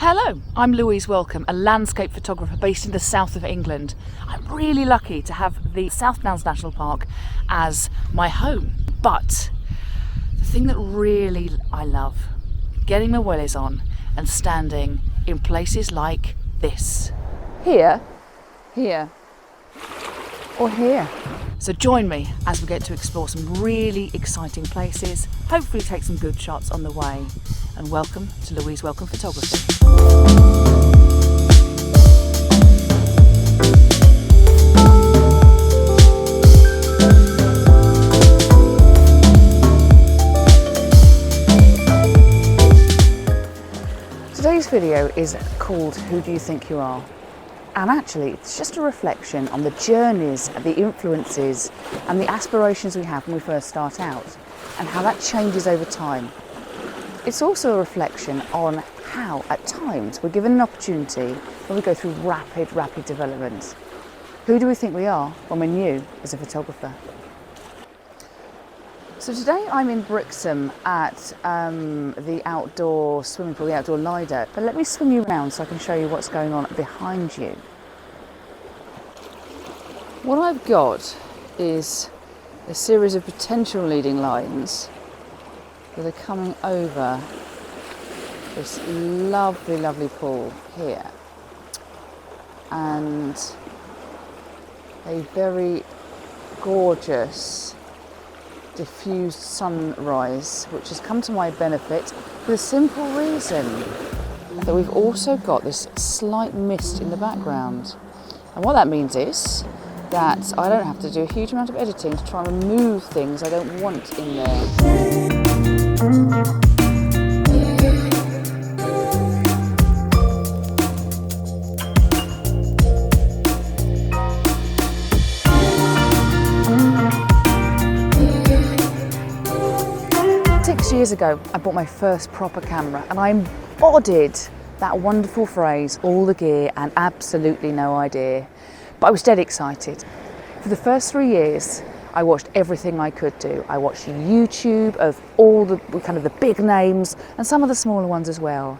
Hello, I'm Louise Welcombe, a landscape photographer based in the south of England. I'm really lucky to have the South Downs National Park as my home. But the thing that really I love, getting my wellies on and standing in places like this. Here, or here. So join me as we get to explore some really exciting places, hopefully take some good shots on the way, and welcome to Louise Welcombe Photography. Today's video is called Who Do You Think You Are? And actually it's just a reflection on the journeys, the influences and the aspirations we have when we first start out and how that changes over time. It's also a reflection on how at times we're given an opportunity when we go through rapid development. Who do we think we are when we're new as a photographer? So today I'm in Brixham at the outdoor swimming pool, the outdoor Lido. But let me swing you around so I can show you what's going on behind you. What I've got is a series of potential leading lines that are coming over this lovely pool here. And a very gorgeous diffused sunrise, which has come to my benefit for the simple reason that we've also got this slight mist in the background. And what that means is that I don't have to do a huge amount of editing to try and remove things I don't want in there. 6 years ago, I bought my first proper camera and I embodied that wonderful phrase, all the gear and absolutely no idea. But I was dead excited. For the first 3 years, I watched everything I could do. I watched YouTube of all the kind of the big names and some of the smaller ones as well.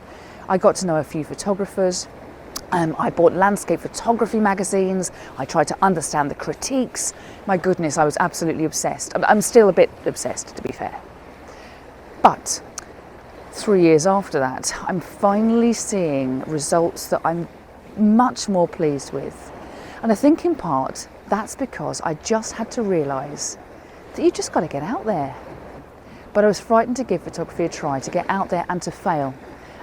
I got to know a few photographers. I bought landscape photography magazines. I tried to understand the critiques. My goodness, I was absolutely obsessed. I'm still a bit obsessed, to be fair. But 3 years after that, I'm finally seeing results that I'm much more pleased with. And I think in part, that's because I just had to realise that you just got to get out there. But I was frightened to give photography a try, to get out there and to fail.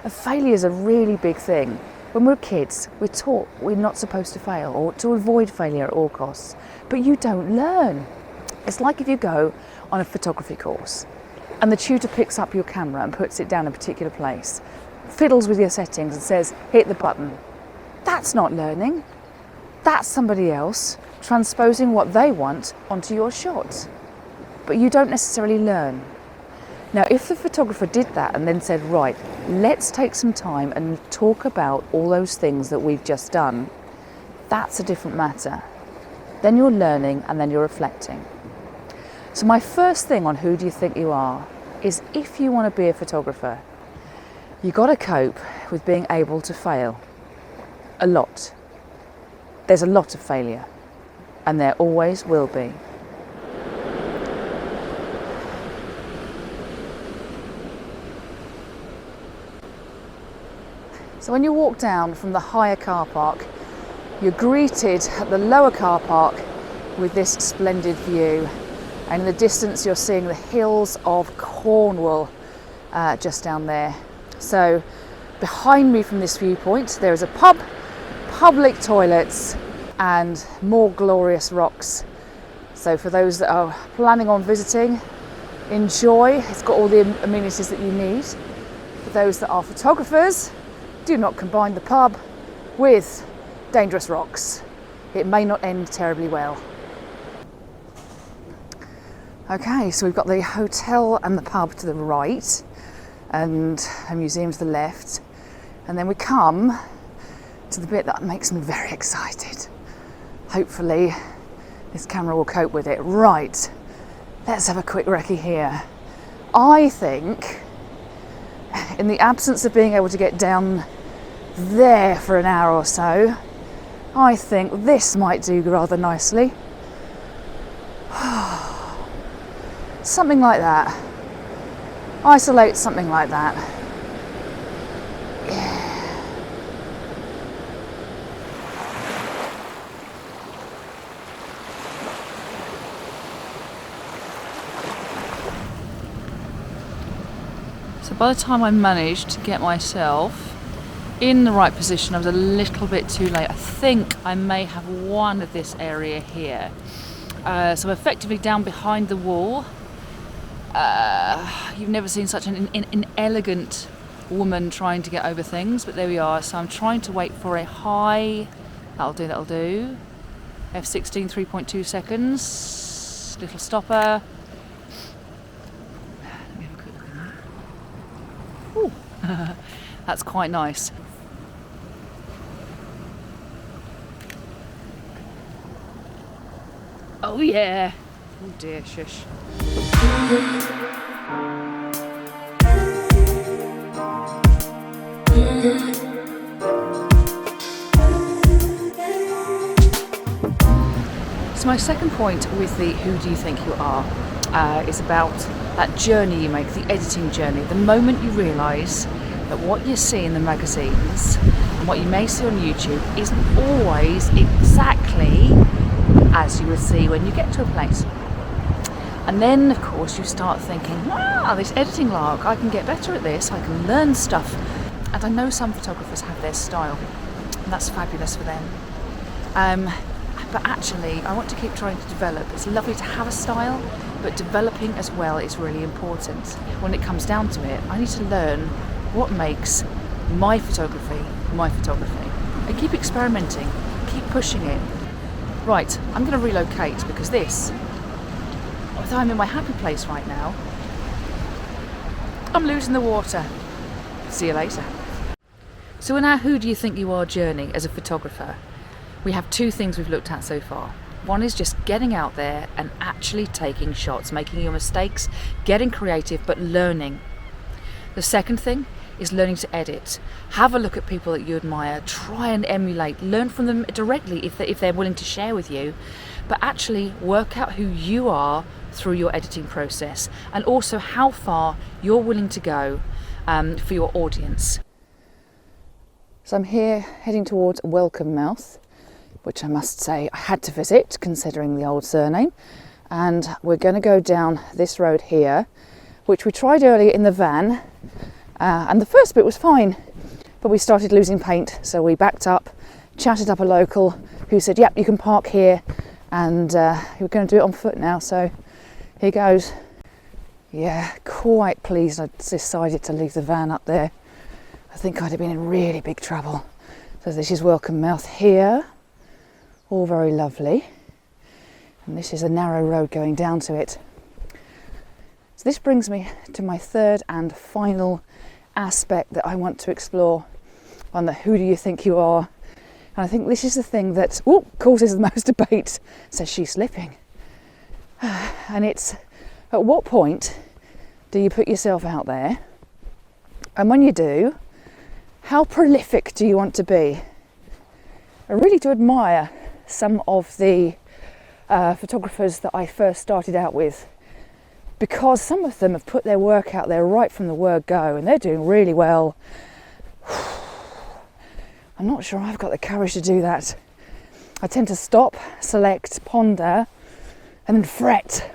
And failure is a really big thing. When we're kids, we're taught we're not supposed to fail or to avoid failure at all costs. But you don't learn. It's like if you go on a photography course and the tutor picks up your camera and puts it down in a particular place, fiddles with your settings and says, hit the button. That's not learning. That's somebody else transposing what they want onto your shot. But you don't necessarily learn. Now, if the photographer did that and then said, right, let's take some time and talk about all those things that we've just done, that's a different matter. Then you're learning and then you're reflecting. So my first thing on Who Do You Think You Are is if you want to be a photographer, you've got to cope with being able to fail. A lot. There's a lot of failure, and there always will be. So when you walk down from the higher car park, you're greeted at the lower car park with this splendid view. And in the distance, you're seeing the hills of Cornwall just down there. So behind me from this viewpoint, there is a pub, public toilets, and more glorious rocks. So for those that are planning on visiting, enjoy. It's got all the amenities that you need. For those that are photographers, do not combine the pub with dangerous rocks. It may not end terribly well. Okay, so we've got the hotel and the pub to the right and a museum to the left, and then we come to the bit that makes me very excited. Hopefully this camera will cope with it. Right, let's have a quick recce here. I think in the absence of being able to get down there for an hour or so, I think this might do rather nicely. Something like that. Isolate something like that. Yeah. So by the time I managed to get myself in the right position, I was a little bit too late. I think I may have one of this area here. So I'm effectively down behind the wall. You've never seen such an elegant woman trying to get over things, but there we are. So I'm trying to wait for a high. That'll do. F16, 3.2 seconds. Little stopper. Let me have a quick look at that. Ooh. That's quite nice. Oh yeah. Oh dear, shush. So my second point with the who do you think you are is about that journey you make, the editing journey. The moment you realise that what you see in the magazines and what you may see on YouTube isn't always exactly as you would see when you get to a place. And then of course you start thinking, wow, this editing lark, I can get better at this, I can learn stuff. And I know some photographers have their style, and that's fabulous for them. But actually I want to keep trying to develop. It's lovely to have a style, but developing as well is really important. When it comes down to it, I need to learn what makes my photography, and keep experimenting, keep pushing it. Right, I'm going to relocate because this, although I'm in my happy place right now, I'm losing the water. See you later. So in our Who Do You Think You Are journey as a photographer, we have two things we've looked at so far. One is just getting out there and actually taking shots, making your mistakes, getting creative, but learning. The second thing is learning to edit. Have a look at people that you admire, try and emulate, learn from them directly if they're willing to share with you, but actually work out who you are through your editing process, and also how far you're willing to go for your audience. So I'm here heading towards Welcombe Mouth, which I must say I had to visit considering the old surname, and we're going to go down this road here, which we tried earlier in the van. And the first bit was fine, but we started losing paint, so we backed up, chatted up a local who said, yep, you can park here, and we're going to do it on foot now, so here goes. Yeah, quite pleased I decided to leave the van up there. I think I'd have been in really big trouble. So this is Welcombe Mouth here, all very lovely, and this is a narrow road going down to it. So this brings me to my third and final aspect that I want to explore on the Who Do You Think You Are. And I think this is the thing that causes the most debate, says she's slipping. And it's, at what point do you put yourself out there? And when you do, how prolific do you want to be? I really do admire some of the photographers that I first started out with, because some of them have put their work out there right from the word go, and they're doing really well. I'm not sure I've got the courage to do that. I tend to stop, select, ponder, and then fret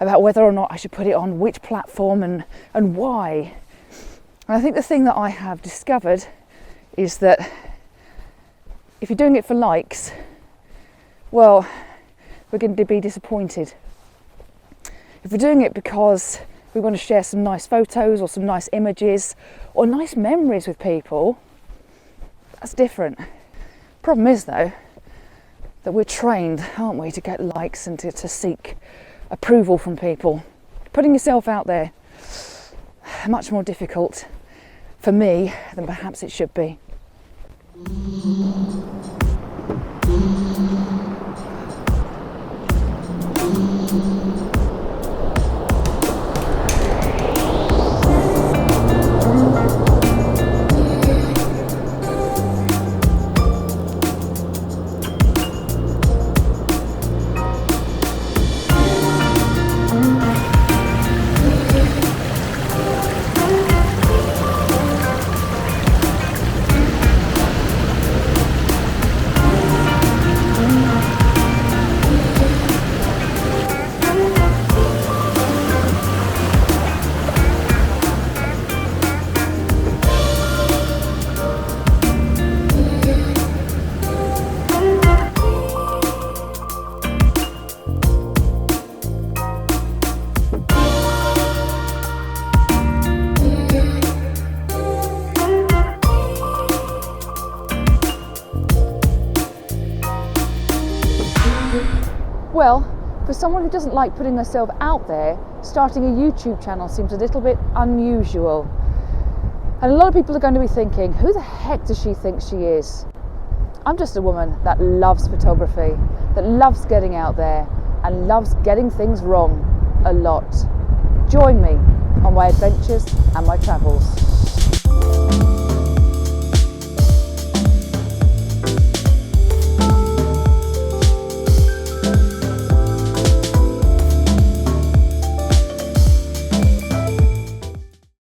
about whether or not I should put it on which platform and why. And I think the thing that I have discovered is that if you're doing it for likes, well, we're going to be disappointed. If we're doing it because we want to share some nice photos or some nice images or nice memories with people, that's different. Problem is though, that we're trained, aren't we, to get likes and to seek approval from people. Putting yourself out there, much more difficult for me than perhaps it should be. Well, for someone who doesn't like putting herself out there, starting a YouTube channel seems a little bit unusual. And a lot of people are going to be thinking, who the heck does she think she is? I'm just a woman that loves photography, that loves getting out there and loves getting things wrong a lot. Join me on my adventures and my travels.